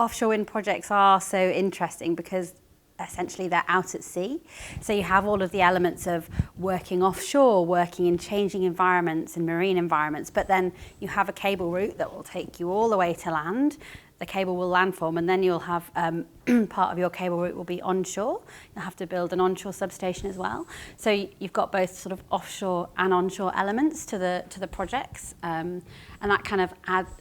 offshore wind projects are so interesting because essentially they're out at sea. So you have all of the elements of working offshore, working in changing environments and marine environments, but then you have a cable route that will take you all the way to land. The cable will landform, and then you'll have part of your cable route will be onshore. You'll have to build an onshore substation as well. So you've got both sort of offshore and onshore elements to the projects, and that kind of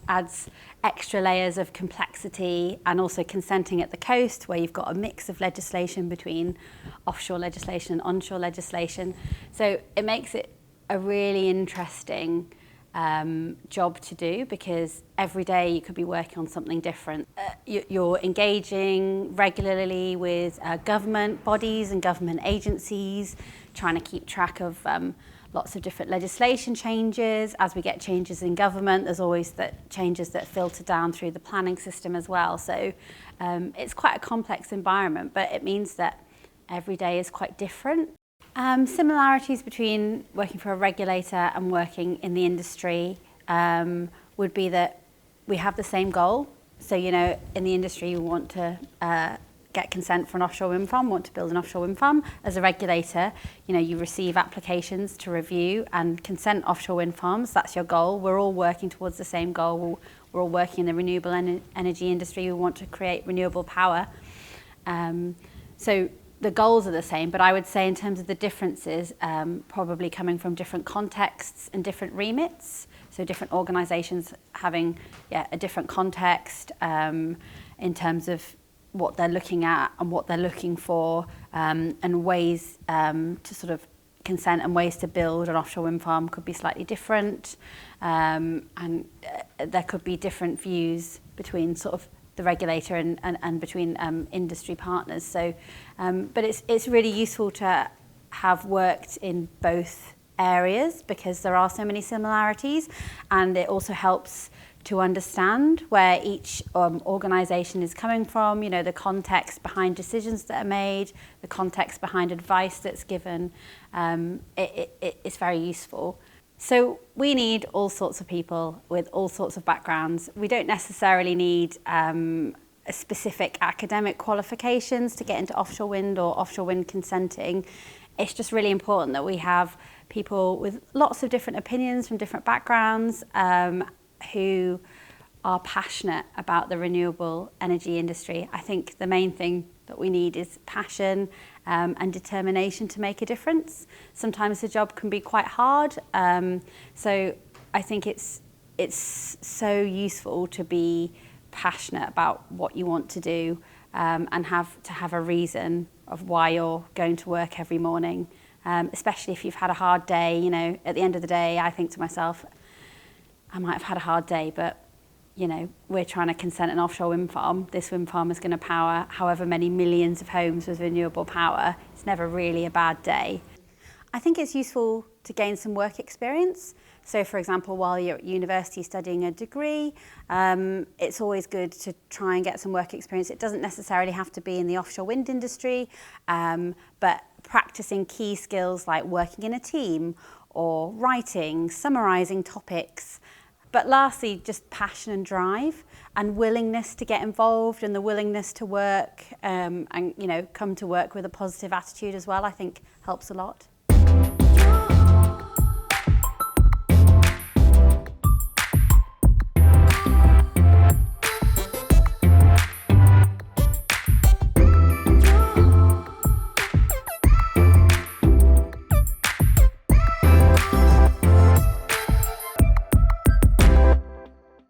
adds extra layers of complexity, and also consenting at the coast, where you've got a mix of legislation between offshore legislation and onshore legislation. So it makes it a really interesting job to do, because every day you could be working on something different. You're engaging regularly with government bodies and government agencies, trying to keep track of lots of different legislation changes. As we get changes in government, there's always changes that filter down through the planning system as well. So it's quite a complex environment, but it means that every day is quite different. Similarities between working for a regulator and working in the industry would be that we have the same goal. So, you know, in the industry, you want to get consent for an offshore wind farm, want to build an offshore wind farm. As a regulator, you know, you receive applications to review and consent offshore wind farms. That's your goal. We're all working towards the same goal. We're all working in the renewable energy industry. We want to create renewable power. So the goals are the same, but I would say in terms of the differences, probably coming from different contexts and different remits. So different organisations having a different context in terms of what they're looking at and what they're looking for, and ways to sort of consent and ways to build an offshore wind farm could be slightly different, and there could be different views between sort of the regulator and between industry partners. So, but it's really useful to have worked in both areas because there are so many similarities, and it also helps to understand where each organisation is coming from, you know, the context behind decisions that are made, the context behind advice that's given. It's very useful. So we need all sorts of people with all sorts of backgrounds. We don't necessarily need specific academic qualifications to get into offshore wind or offshore wind consenting. It's just really important that we have people with lots of different opinions from different backgrounds who are passionate about the renewable energy industry. I think the main thing that we need is passion and determination to make a difference. Sometimes the job can be quite hard, so I think it's so useful to be passionate about what you want to do, and have a reason of why you're going to work every morning, especially if you've had a hard day. You know, at the end of the day, I think to myself, I might have had a hard day, but you know, we're trying to consent an offshore wind farm. This wind farm is going to power however many millions of homes with renewable power. It's never really a bad day. I think it's useful to gain some work experience. So for example, while you're at university studying a degree, it's always good to try and get some work experience. It doesn't necessarily have to be in the offshore wind industry, but practicing key skills like working in a team or writing, summarising topics. But lastly, just passion and drive and willingness to get involved, and the willingness to work and, you know, come to work with a positive attitude as well, I think helps a lot.